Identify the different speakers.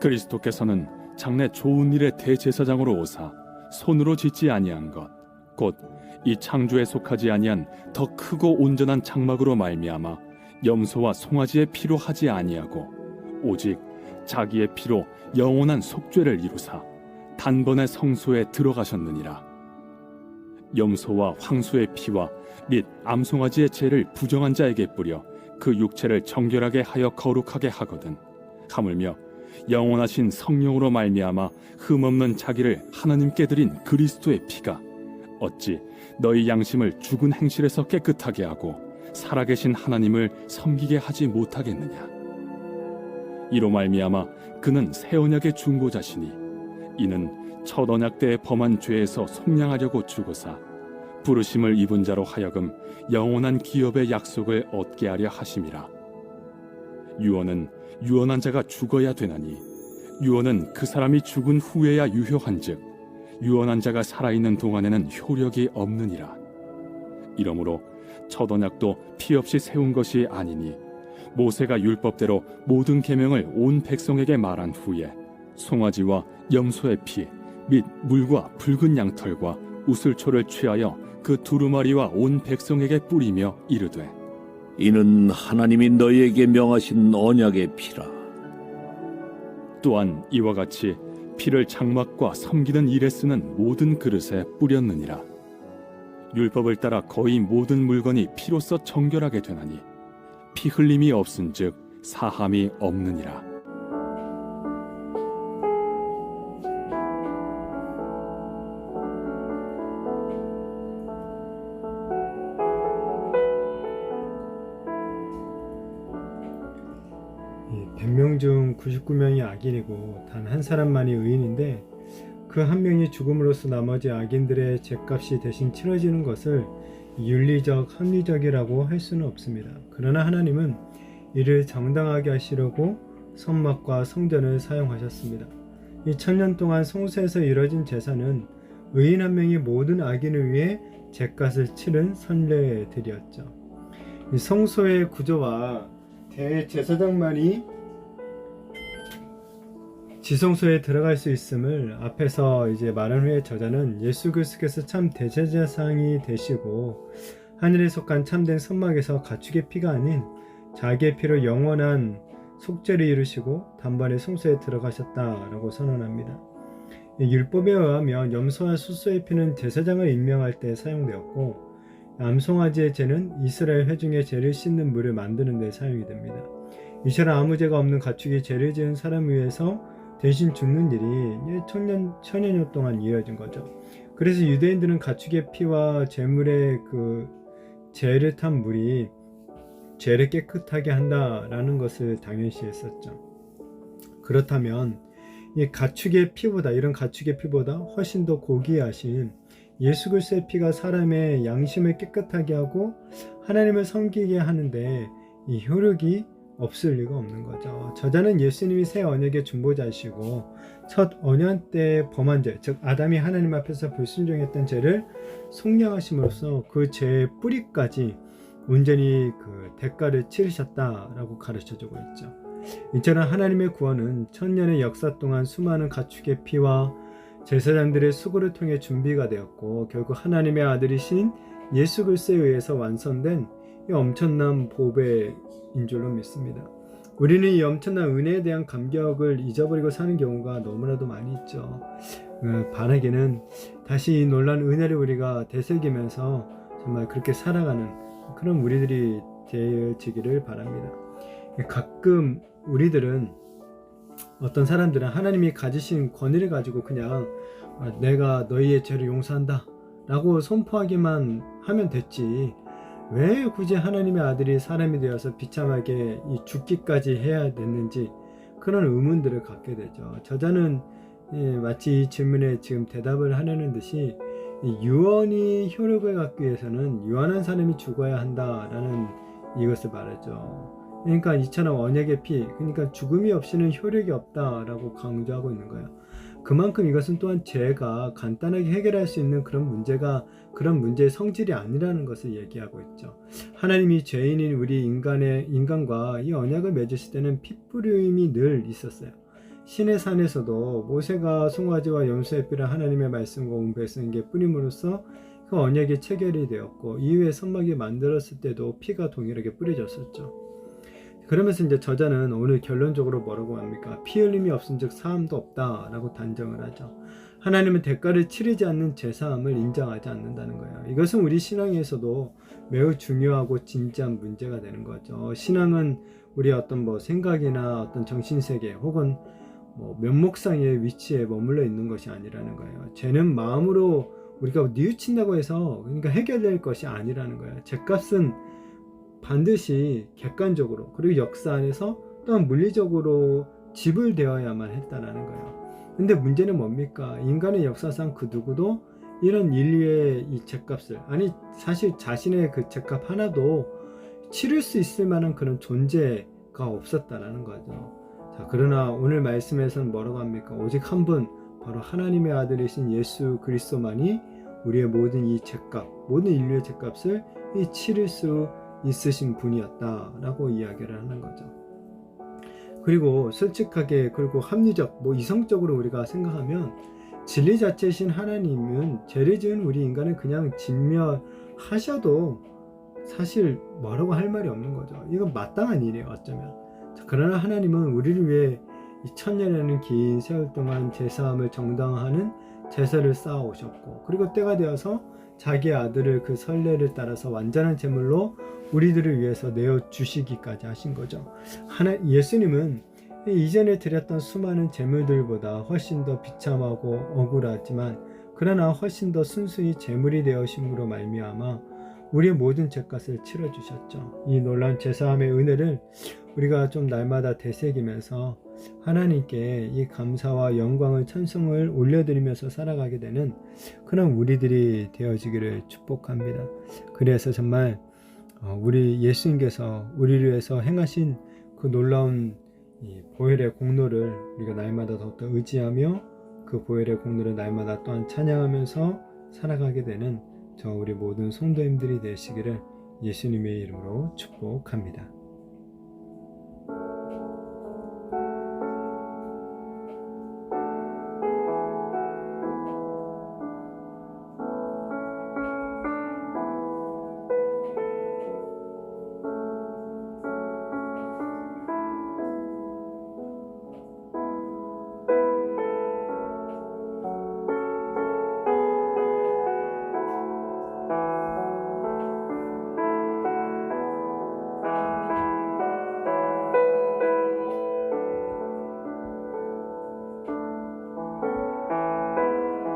Speaker 1: 그리스도께서는 장래 좋은 일의 대제사장으로 오사 손으로 짓지 아니한 것 곧 이 창조에 속하지 아니한 더 크고 온전한 장막으로 말미암아 염소와 송아지의 피로 하지 아니하고 오직 자기의 피로 영원한 속죄를 이루사 단번에 성소에 들어가셨느니라. 염소와 황소의 피와 및 암송아지의 죄를 부정한 자에게 뿌려 그 육체를 정결하게 하여 거룩하게 하거든. 하물며 영원하신 성령으로 말미암아 흠없는 자기를 하나님께 드린 그리스도의 피가 어찌 너희 양심을 죽은 행실에서 깨끗하게 하고 살아계신 하나님을 섬기게 하지 못하겠느냐. 이로 말미암아 그는 새 언약의 중보자시니 이는 첫 언약 때에 범한 죄에서 속량하려고 죽으사 부르심을 입은 자로 하여금 영원한 기업의 약속을 얻게 하려 하심이라. 유언은 유언한 자가 죽어야 되나니 유언은 그 사람이 죽은 후에야 유효한즉 유언한 자가 살아있는 동안에는 효력이 없느니라. 이러므로 첫 언약도 피 없이 세운 것이 아니니 모세가 율법대로 모든 계명을 온 백성에게 말한 후에 송아지와 염소의 피 및 물과 붉은 양털과 우슬초를 취하여 그 두루마리와 온 백성에게 뿌리며 이르되
Speaker 2: 이는 하나님이 너희에게 명하신 언약의 피라.
Speaker 1: 또한 이와 같이 피를 장막과 섬기는 일에 쓰는 모든 그릇에 뿌렸느니라. 율법을 따라 거의 모든 물건이 피로써 정결하게 되나니 피 흘림이 없은즉 사함이 없느니라.
Speaker 3: 이 100명 중 99명이 악인이고 단 한 사람만이 의인인데 그 한 명이 죽음으로써 나머지 악인들의 죗값이 대신 치러지는 것을 윤리적, 합리적이라고 할 수는 없습니다. 그러나 하나님은 이를 정당하게 하시려고 성막과 성전을 사용하셨습니다. 이 1000년 동안 성소에서 이뤄진 제사는 의인 한 명이 모든 악인을 위해 죗값을 치른 선례들이었죠. 이 성소의 구조와 대제사장만이 지성소에 들어갈 수 있음을 앞에서 이제 말한 후에 저자는 예수 그리스도께서 참 대제사장이 되시고 하늘에 속한 참된 선막에서 가축의 피가 아닌 자기의 피로 영원한 속죄를 이루시고 단번에 성소에 들어가셨다라고 선언합니다. 율법에 의하면 염소와 수소의 피는 제사장을 임명할 때 사용되었고 암송아지의 죄는 이스라엘 회중의 죄를 씻는 물을 만드는 데 사용이 됩니다. 이처럼 아무 죄가 없는 가축이 죄를 지은 사람을 위해서 대신 죽는 일이 천여년 동안 이어진 거죠. 그래서 유대인들은 가축의 피와 제물의 그 죄를 탄 물이 죄를 깨끗하게 한다라는 것을 당연시했었죠. 그렇다면 이 가축의 피보다 이런 가축의 피보다 훨씬 더 고귀하신 예수 그리스도의 피가 사람의 양심을 깨끗하게 하고 하나님을 섬기게 하는데 이 효력이 없을 리가 없는 거죠. 저자는 예수님이 새 언약의 중보자이시고 첫 언약 때 범한 죄, 즉 아담이 하나님 앞에서 불순종했던 죄를 속량하심으로써 그 죄의 뿌리까지 온전히 그 대가를 치르셨다라고 가르쳐주고 있죠. 이처럼 하나님의 구원은 천년의 역사 동안 수많은 가축의 피와 제사장들의 수고를 통해 준비가 되었고 결국 하나님의 아들이신 예수 그리스도에 의해서 완성된 이 엄청난 보배인 줄로 믿습니다. 우리는 이 엄청난 은혜에 대한 감격을 잊어버리고 사는 경우가 너무나도 많이 있죠. 바라기는 다시 이 놀라운 은혜를 우리가 되새기면서 정말 그렇게 살아가는 그런 우리들이 되어지기를 바랍니다. 가끔 우리들은 어떤 사람들은 하나님이 가지신 권위를 가지고 그냥 내가 너희의 죄를 용서한다 라고 선포하기만 하면 됐지 왜 굳이 하나님의 아들이 사람이 되어서 비참하게 이 죽기까지 해야 됐는지 그런 의문들을 갖게 되죠. 저자는 마치 이 질문에 지금 대답을 하려는 듯이 유언이 효력을 갖기 위해서는 유언한 사람이 죽어야 한다라는 이것을 말하죠. 그러니까 이처럼 언약의 피, 그러니까 죽음이 없이는 효력이 없다라고 강조하고 있는 거예요. 그만큼 이것은 또한 죄가 간단하게 해결할 수 있는 그런 문제의 성질이 아니라는 것을 얘기하고 있죠. 하나님이 죄인인 우리 인간과 이 언약을 맺으실 때는 피 뿌림이 늘 있었어요. 신의 산에서도 모세가 송아지와 염소의 피를 하나님의 말씀과 온 백성에게 뿌림으로써 그 언약이 체결이 되었고, 이후에 선막이 만들었을 때도 피가 동일하게 뿌려졌었죠. 그러면서 이제 저자는 오늘 결론적으로 뭐라고 합니까? 피 흘림이 없은즉 사함도 없다라고 단정을 하죠. 하나님은 대가를 치르지 않는 제사함을 인정하지 않는다는 거예요. 이것은 우리 신앙에서도 매우 중요하고 진지한 문제가 되는 거죠. 신앙은 우리 어떤 생각이나 어떤 정신세계 혹은 면목상의 위치에 머물러 있는 것이 아니라는 거예요. 죄는 마음으로 우리가 뉘우친다고 해서 그러니까 해결될 것이 아니라는 거예요. 죄값은 반드시 객관적으로 그리고 역사 안에서 또한 물리적으로 지불되어야만 했다라는 거예요. 근데 문제는 뭡니까? 인간의 역사상 그 누구도 이런 인류의 이 죄값을, 아니 사실 자신의 그 죄값 하나도 치를 수 있을 만한 그런 존재가 없었다라는 거죠. 자, 그러나 오늘 말씀에서는 뭐라고 합니까? 오직 한 분, 바로 하나님의 아들이신 예수 그리스도만이 우리의 모든 이 죄값, 모든 인류의 죄값을 치를 수 있으신 분이었다라고 이야기를 하는 거죠. 그리고 솔직하게, 그리고 합리적, 이성적으로 우리가 생각하면 진리 자체이신 하나님은 죄를 지은 우리 인간을 그냥 진멸하셔도 사실 뭐라고 할 말이 없는 거죠. 이건 마땅한 일이에요, 어쩌면. 그러나 하나님은 우리를 위해 이 1000년이라는 긴 세월 동안 제사함을 정당화하는 제사를 쌓아오셨고, 그리고 때가 되어서 자기의 아들을 그 선례를 따라서 완전한 제물로 우리들을 위해서 내어주시기까지 하신 거죠. 예수님은 이전에 드렸던 수많은 제물들보다 훨씬 더 비참하고 억울하지만, 그러나 훨씬 더 순수히 제물이 되어심으로 말미암아 우리의 모든 죄값을 치러주셨죠. 이 놀라운 제사함의 은혜를 우리가 좀 날마다 되새기면서 하나님께 이 감사와 영광을, 찬송을 올려드리면서 살아가게 되는 그런 우리들이 되어지기를 축복합니다. 그래서 정말 우리 예수님께서 우리를 위해서 행하신 그 놀라운 이 보혈의 공로를 우리가 날마다 더욱더 의지하며, 그 보혈의 공로를 날마다 또한 찬양하면서 살아가게 되는 저 우리 모든 성도님들이 되시기를 예수님의 이름으로 축복합니다.